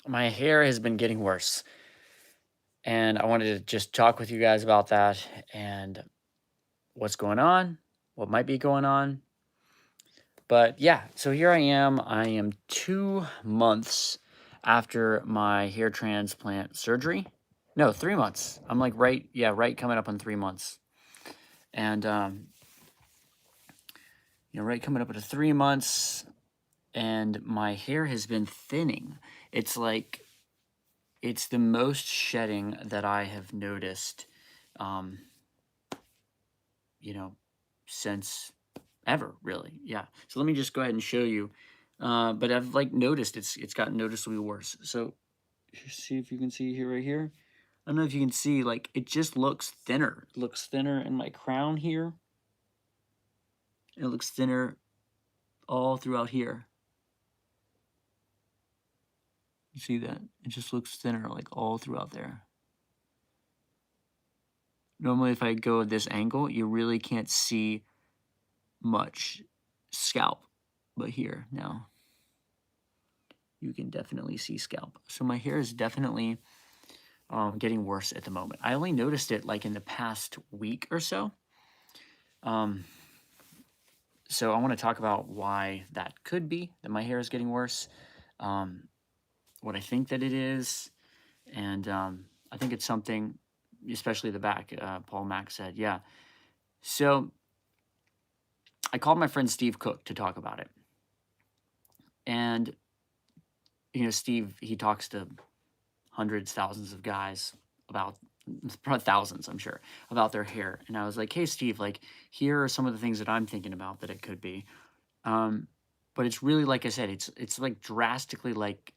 My hair has been getting worse, and I wanted to just talk with you guys about that and what's going on, what might be going on. But yeah, so here I am. I am 2 months after my hair transplant surgery. No, 3 months. I'm like right coming up on 3 months. And right coming up to 3 months, and my hair has been thinning. It's like it's the most shedding that I have noticed, um, you know, since ever, really. Yeah. So let me just go ahead and show you. But I've like noticed it's gotten noticeably worse. So see if you can see here, right here. I don't know if you can see, like it just looks thinner. It looks thinner in my crown here. And it looks thinner all throughout here. You see that? It just looks thinner like all throughout there. Normally if I go at this angle, you really can't see much scalp, but here now you can definitely see scalp. So my hair is definitely getting worse at the moment. I only noticed it like in the past week or so. Um, so I want to talk about why that could be that my hair is getting worse, um, what I think that it is, and I think it's something, especially the back. Paul Mack said, yeah. So I called my friend Steve Cook to talk about it, and Steve, he talks to hundreds, thousands of guys about probably thousands, I'm sure, about their hair. And I was like, hey, Steve, like, here are some of the things that I'm thinking about that it could be. Um, but it's really, like I said, it's like drastically like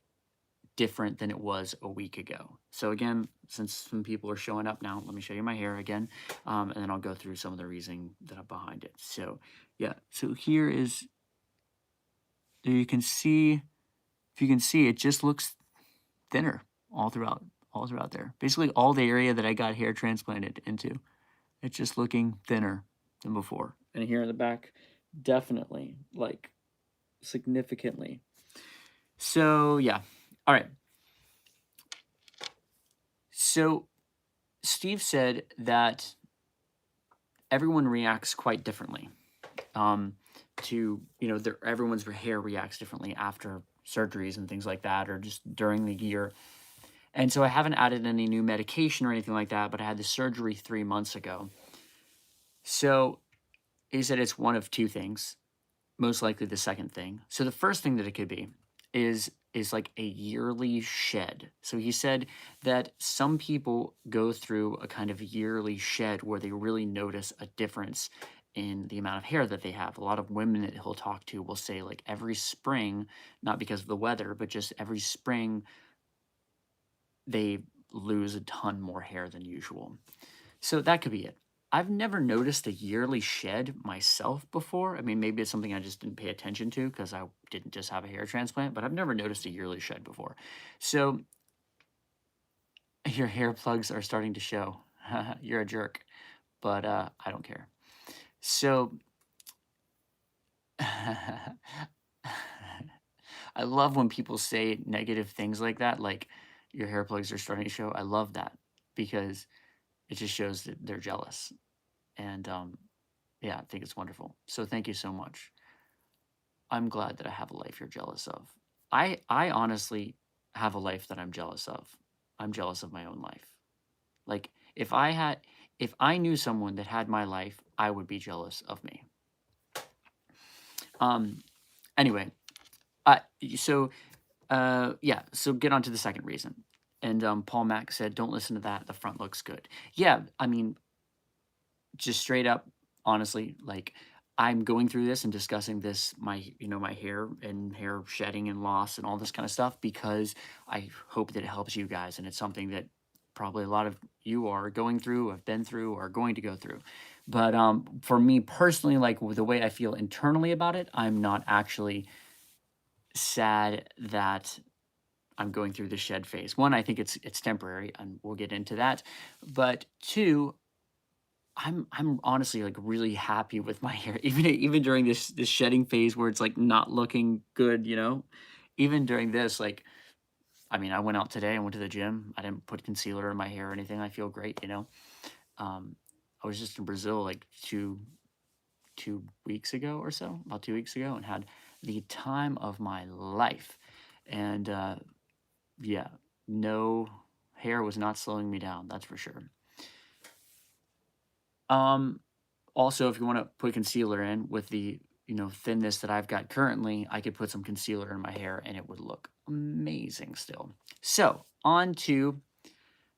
different than it was a week ago. So again, since some people are showing up now, let me show you my hair again, and then I'll go through some of the reasoning that are behind it. So yeah, so here is, there you can see, if you can see, it just looks thinner all throughout there. Basically all the area that I got hair transplanted into. It's just looking thinner than before. And here in the back, definitely, like significantly. So yeah. All right. So Steve said that everyone reacts quite differently. To everyone's hair reacts differently after surgeries and things like that, or just during the year. And so I haven't added any new medication or anything like that, but I had the surgery 3 months ago. So he said it's one of two things, most likely the second thing. So the first thing that it could be is like a yearly shed. So he said that some people go through a kind of yearly shed where they really notice a difference in the amount of hair that they have. A lot of women that he'll talk to will say like every spring, not because of the weather, but just every spring they lose a ton more hair than usual. So that could be it. I've never noticed a yearly shed myself before. I mean, maybe it's something I just didn't pay attention to because I didn't just have a hair transplant, but I've never noticed a yearly shed before. So your hair plugs are starting to show. You're a jerk, but I don't care. So I love when people say negative things like that, like your hair plugs are starting to show. I love that because it just shows that they're jealous. And yeah, I think it's wonderful. So thank you so much. I'm glad that I have a life you're jealous of. I honestly have a life that I'm jealous of. I'm jealous of my own life. Like if I knew someone that had my life, I would be jealous of me. Um anyway, uh so yeah, so get on to the second reason. And Paul Mack said, don't listen to that. The front looks good. Yeah, I mean, just straight up, honestly, like I'm going through this and discussing this, my hair and hair shedding and loss and all this kind of stuff because I hope that it helps you guys. And it's something that probably a lot of you are going through, have been through, or are going to go through. But for me personally, like the way I feel internally about it, I'm not actually sad that I'm going through the shed phase. One, I think it's temporary, and we'll get into that. But two, I'm honestly, like, really happy with my hair, even during this shedding phase where it's, like, not looking good, you know? Even during this, like, I mean, I went out today. I went to the gym. I didn't put concealer in my hair or anything. I feel great, you know. Um, I was just in Brazil like 2 weeks ago or so, about 2 weeks ago, and had the time of my life. And yeah, no, hair was not slowing me down. That's for sure. Um, Also, if you want to put concealer in with the thinness that I've got currently, I could put some concealer in my hair and it would look amazing still. So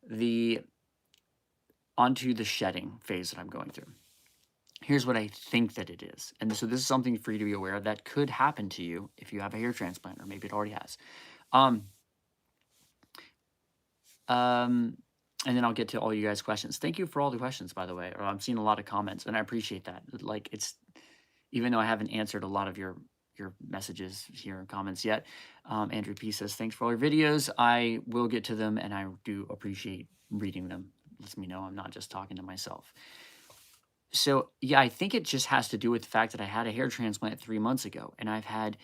the onto the shedding phase that I'm going through. Here's what I think that it is. And so this is something for you to be aware of that could happen to you if you have a hair transplant, or maybe it already has. Um, um, and then I'll get to all you guys' questions. Thank you for all the questions, by the way. I'm seeing a lot of comments, and I appreciate that. Like, it's even though I haven't answered a lot of your messages here and comments yet. Andrew P says, thanks for all your videos. I will get to them, and I do appreciate reading them. Lets me know I'm not just talking to myself. So, yeah, I think it just has to do with the fact that I had a hair transplant 3 months ago, and I've had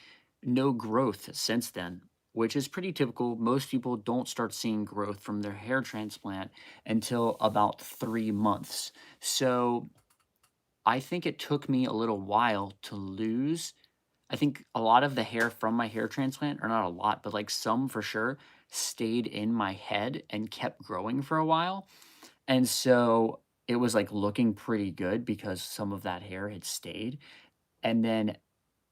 no growth since then, which is pretty typical. Most people don't start seeing growth from their hair transplant until about 3 months. So, I think it took me a little while to lose. I think a lot of the hair from my hair transplant, or not a lot, but like some for sure, stayed in my head and kept growing for a while. And so it was like looking pretty good because some of that hair had stayed. And then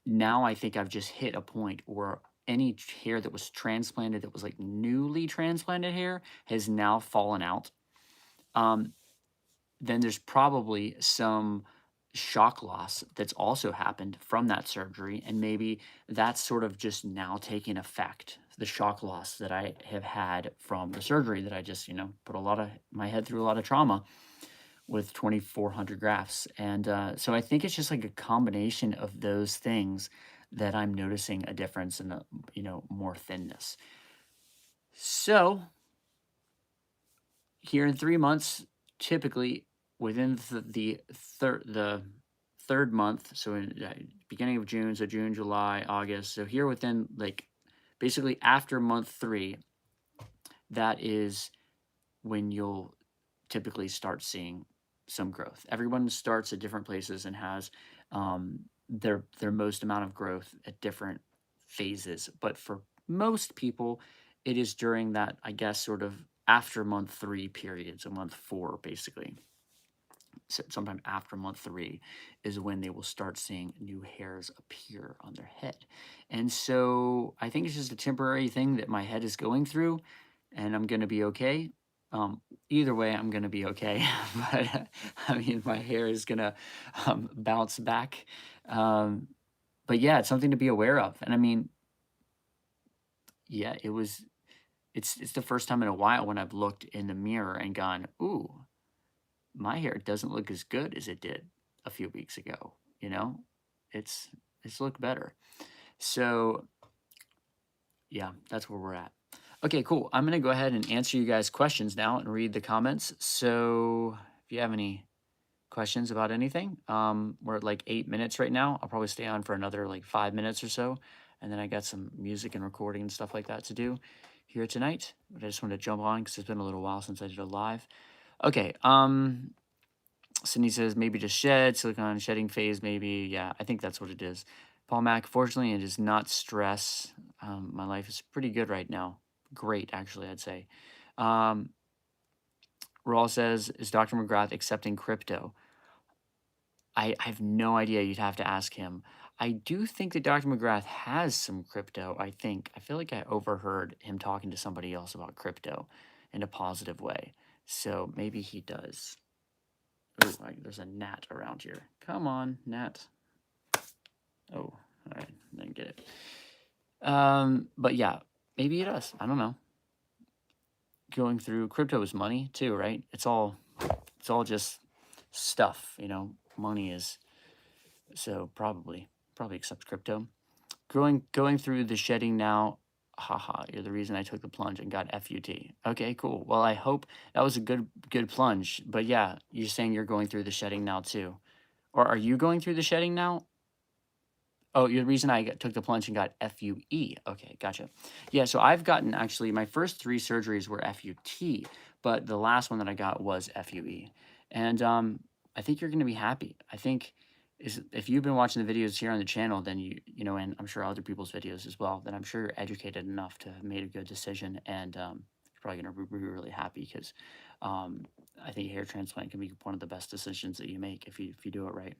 now I think I've just hit a point where any hair that was transplanted, that was like newly transplanted hair, has now fallen out. Um, then there's probably some shock loss that's also happened from that surgery. And maybe that's sort of just now taking effect. The shock loss that I have had from the surgery that I just, put my head through a lot of trauma with 2,400 grafts. And so I think it's just like a combination of those things that I'm noticing a difference in the, more thinness. So here in 3 months, typically within the third month, so in beginning of June, so June, July, August. So here within like basically after month 3, that is when you'll typically start seeing some growth. Everyone starts at different places and has their most amount of growth at different phases. But for most people, it is during that, I guess, sort of after month 3 period, so month 4 basically. So sometime after month 3 is when they will start seeing new hairs appear on their head. And so I think it's just a temporary thing that my head is going through, and I'm going to be okay. Either way, I'm going to be okay. But I mean, my hair is going to bounce back. But yeah, it's something to be aware of. And I mean, yeah, it's the first time in a while when I've looked in the mirror and gone, ooh, my hair doesn't look as good as it did a few weeks ago. You know, it's looked better. So yeah, that's where we're at. Okay, cool. I'm gonna go ahead and answer you guys' questions now and read the comments. So if you have any questions about anything, we're at like 8 minutes right now. I'll probably stay on for another like 5 minutes or so, and then I got some music and recording and stuff like that to do here tonight. But I just wanted to jump on because it's been a little while since I did a live. Okay, Sydney says maybe just shed, silicone shedding phase, maybe. Yeah, I think that's what it is. Paul Mack, fortunately, it is not stress. My life is pretty good right now. Great, actually, I'd say. Um, Rawl says, is Dr. McGrath accepting crypto? I have no idea. You'd have to ask him. I do think that Dr. McGrath has some crypto, I think. I feel like I overheard him talking to somebody else about crypto in a positive way. So maybe he does. Oh, there's a gnat around here. Come on, gnat. Oh, all right, didn't get it. But yeah, maybe it does. I don't know. Going through crypto is money too, right? It's all just stuff, Money is, so probably accepts crypto. Going through the shedding now. Haha, you're the reason I took the plunge and got FUT. Okay, cool. Well, I hope that was a good plunge. But yeah, you're saying you're going through the shedding now too. Or are you going through the shedding now? Oh, the reason I took the plunge and got FUE. Okay, gotcha. Yeah, so I've gotten actually my first 3 surgeries were FUT, but the last one that I got was FUE. And I think you're going to be happy. I think if you've been watching the videos here on the channel, then you know, and I'm sure other people's videos as well, then I'm sure you're educated enough to have made a good decision, and you're probably going to be really happy because um, I think hair transplant can be one of the best decisions that you make if you do it right.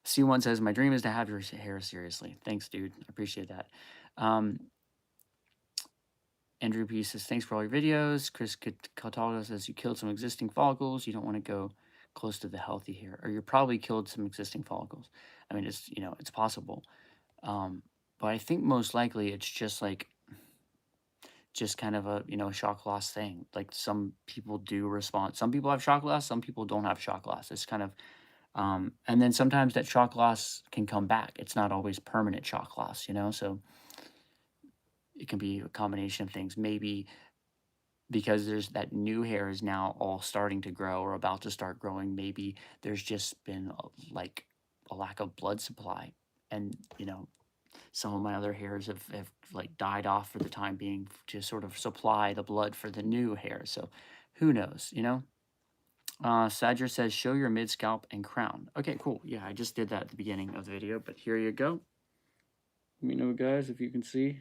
C1 says, my dream is to have your hair seriously. Thanks, dude. I appreciate that. Andrew P says, thanks for all your videos. Chris Cataldo says, you killed some existing follicles. You don't want to go close to the healthy hair. Or you probably killed some existing follicles. I mean, it's, you know, it's possible. But I think most likely it's just like, just kind of a, you know, shock loss thing. Like some people do respond. Some people have shock loss. Some people don't have shock loss. It's kind of, and then sometimes that shock loss can come back. It's not always permanent shock loss, you know? So it can be a combination of things. Maybe because there's that new hair is now all starting to grow or about to start growing. Maybe there's just been like a lack of blood supply. And, you know, some of my other hairs have like died off for the time being to sort of supply the blood for the new hair. So who knows, you know? Sadger says, show your mid scalp and crown. Okay, cool. Yeah, I just did that at the beginning of the video, but here you go. Let me know, guys, if you can see.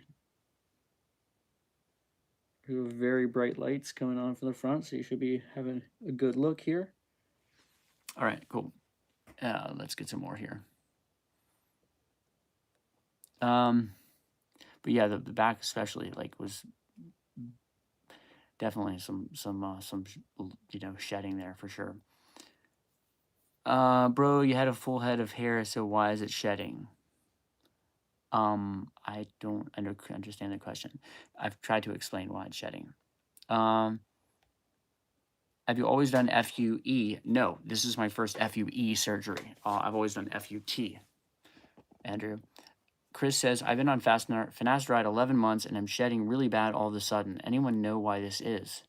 We have very bright lights coming on from the front, so you should be having a good look here. All right, cool. Let's get some more here. But yeah, the back especially like was definitely some you know, shedding there for sure. Bro, you had a full head of hair, so why is it shedding? I don't understand the question. I've tried to explain why it's shedding. Have you always done FUE? No, this is my first FUE surgery. I've always done FUT. Andrew. Chris says, I've been on finasteride 11 months and I'm shedding really bad all of a sudden. Anyone know why this is?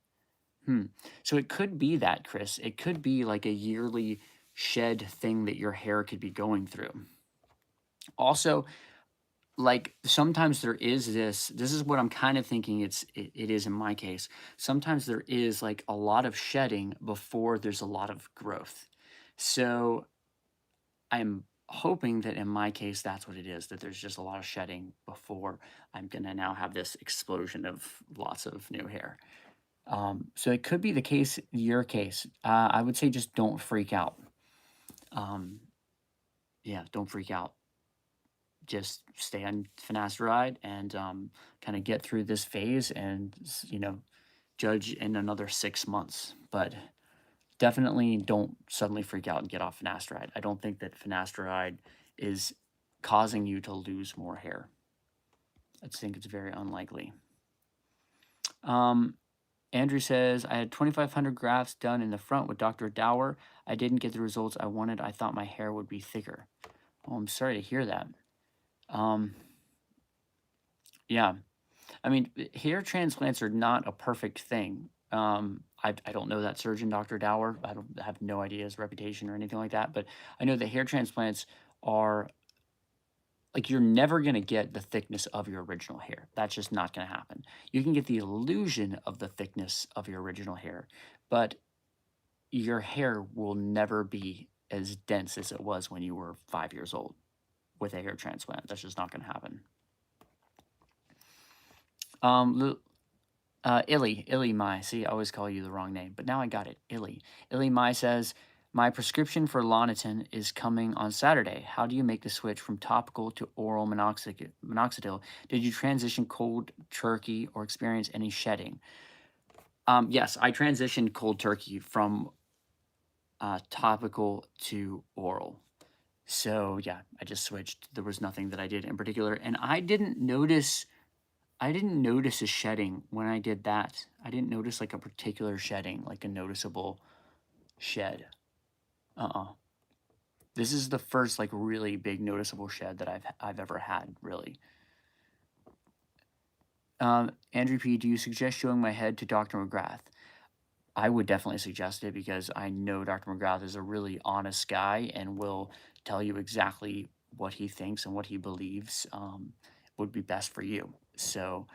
So it could be that, Chris. It could be like a yearly shed thing that your hair could be going through. Also, like sometimes there is this is what I'm kind of thinking it is in my case. Sometimes there is like a lot of shedding before there's a lot of growth. So I'm hoping that in my case that's what it is, that there's just a lot of shedding before I'm gonna now have this explosion of lots of new hair. So it could be the case, your case. I would say just don't freak out. Yeah, don't freak out. Just stay on finasteride and kind of get through this phase and, you know, judge in another 6 months. But definitely don't suddenly freak out and get off finasteride. I don't think that finasteride is causing you to lose more hair. I think it's very unlikely. Andrew says, I had 2,500 grafts done in the front with Dr. Dower. I didn't get the results I wanted. I thought my hair would be thicker. Oh, I'm sorry to hear that. Yeah. I mean, hair transplants are not a perfect thing. I don't know that surgeon, Dr. Dower. I have no idea his reputation or anything like that. But I know that hair transplants are like you're never going to get the thickness of your original hair. That's just not going to happen. You can get the illusion of the thickness of your original hair, but your hair will never be as dense as it was when you were 5 years old with a hair transplant. That's just not going to happen. Illy Mai. See, I always call you the wrong name, but now I got it. Illy Mai says, my prescription for Lonitin is coming on Saturday. How do you make the switch from topical to oral minoxidil? Did you transition cold turkey or experience any shedding? Yes, I transitioned cold turkey from topical to oral. So yeah, I just switched. There was nothing that I did in particular, and I didn't notice a shedding when I did that. I didn't notice like a particular shedding, like a noticeable shed. This is the first like really big noticeable shed that I've ever had, really. Andrew P, do you suggest showing my head to Dr. McGrath? I would definitely suggest it because I know Dr. McGrath is a really honest guy and will tell you exactly what he thinks and what he believes would be best for you. So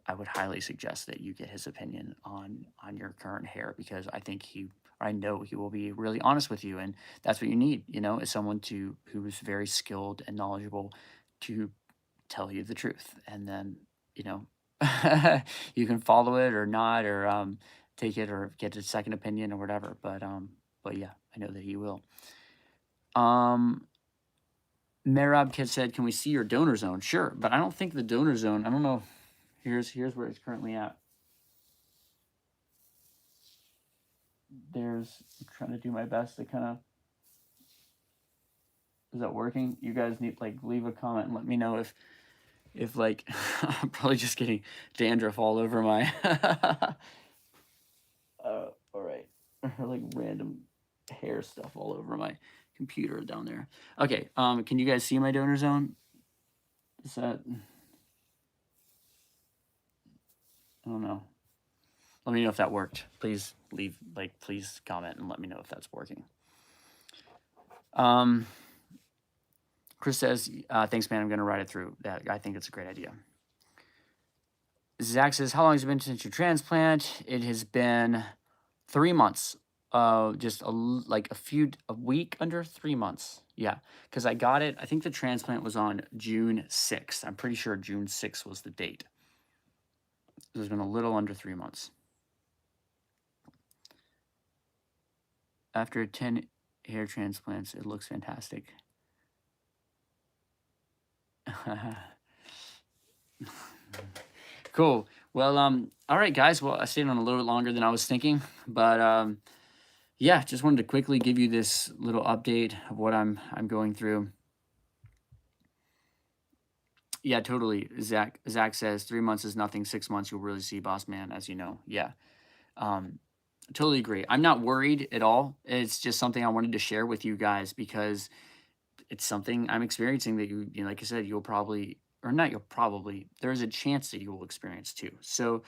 I would highly suggest that you get his opinion on your current hair, because I know he will be really honest with you, and that's what you need, is someone who's very skilled and knowledgeable to tell you the truth, and then you know you can follow it or not, or take it or get a second opinion or whatever. But yeah, I know that he will. Merab Kid said, "Can we see your donor zone?" Sure, but I don't think the donor zone. I don't know. Here's where it's currently at. I'm trying to do my best to kind of. Is that working? You guys need leave a comment and let me know if like I'm probably just getting dandruff all over my all right, or like random hair stuff all over my computer down there. Okay, can you guys see my donor zone? Is that, I don't know. Let me know if that worked. Please please comment and let me know if that's working. Chris says, thanks, man. I'm going to write it through. I think it's a great idea. Zach says, how long has it been since your transplant? It has been 3 months. Just a week under 3 months. Yeah, because I got it. I think the transplant was on June 6th. I'm pretty sure June 6th was the date. It has been a little under 3 months. After 10 hair transplants, it looks fantastic. Cool. Well, all right, guys. Well, I stayed on a little bit longer than I was thinking, but yeah, just wanted to quickly give you this little update of what I'm going through. Yeah, totally. Zach says 3 months is nothing. 6 months, you'll really see, boss man, as you know. Yeah. Totally agree. I'm not worried at all. It's just something I wanted to share with you guys, because it's something I'm experiencing that like I said, there's a chance that you will experience too. So,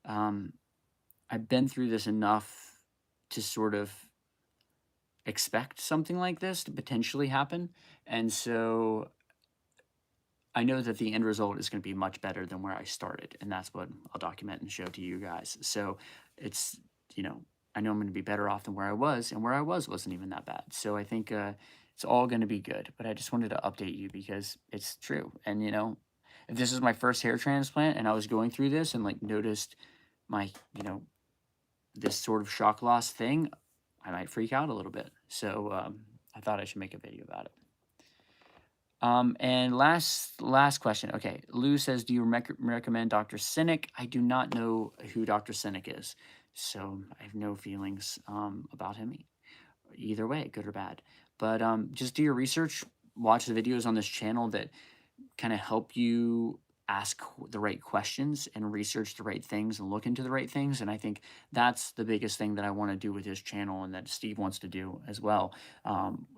I've been through this enough to sort of expect something like this to potentially happen. And so I know that the end result is going to be much better than where I started. And that's what I'll document and show to you guys. So it's, I know I'm going to be better off than where I was, and where I wasn't even that bad. So I think it's all going to be good. But I just wanted to update you because it's true. And, if this is my first hair transplant and I was going through this and noticed my, this sort of shock loss thing, I might freak out a little bit. So I thought I should make a video about it. And last question. Okay, Lou says, do you recommend Dr. Cynic? I do not know who Dr. Cynic is, so I have no feelings about him either way, good or bad. But just do your research, watch the videos on this channel that kind of help you ask the right questions and research the right things and look into the right things. And I think that's the biggest thing that I want to do with this channel, and that Steve wants to do as well,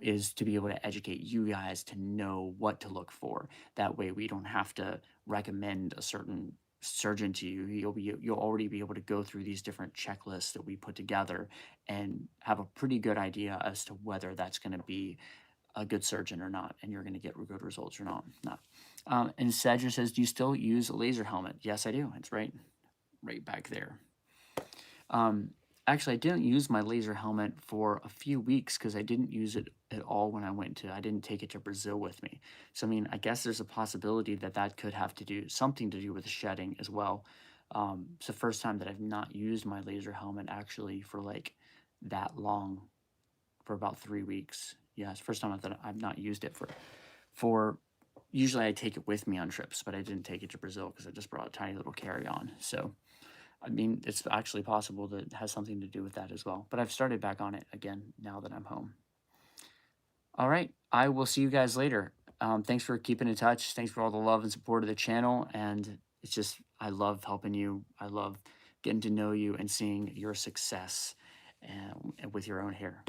is to be able to educate you guys to know what to look for. That way we don't have to recommend a certain surgeon to you. You'll already be able to go through these different checklists that we put together and have a pretty good idea as to whether that's going to be a good surgeon or not, and you're going to get good results or not. And Cedric says, do you still use a laser helmet? Yes, I do. It's right back there. Actually, I didn't use my laser helmet for a few weeks because I didn't use it at all when I didn't take it to Brazil with me. So, I mean, I guess there's a possibility that could have something to do with the shedding as well. It's the first time that I've not used my laser helmet actually for that long, for about 3 weeks. Yeah, it's the first time I've not used it for usually I take it with me on trips, but I didn't take it to Brazil because I just brought a tiny little carry-on. So, I mean, it's actually possible that it has something to do with that as well. But I've started back on it again now that I'm home. All right, I will see you guys later. Thanks for keeping in touch. Thanks for all the love and support of the channel. And it's just, I love helping you. I love getting to know you and seeing your success with your own hair.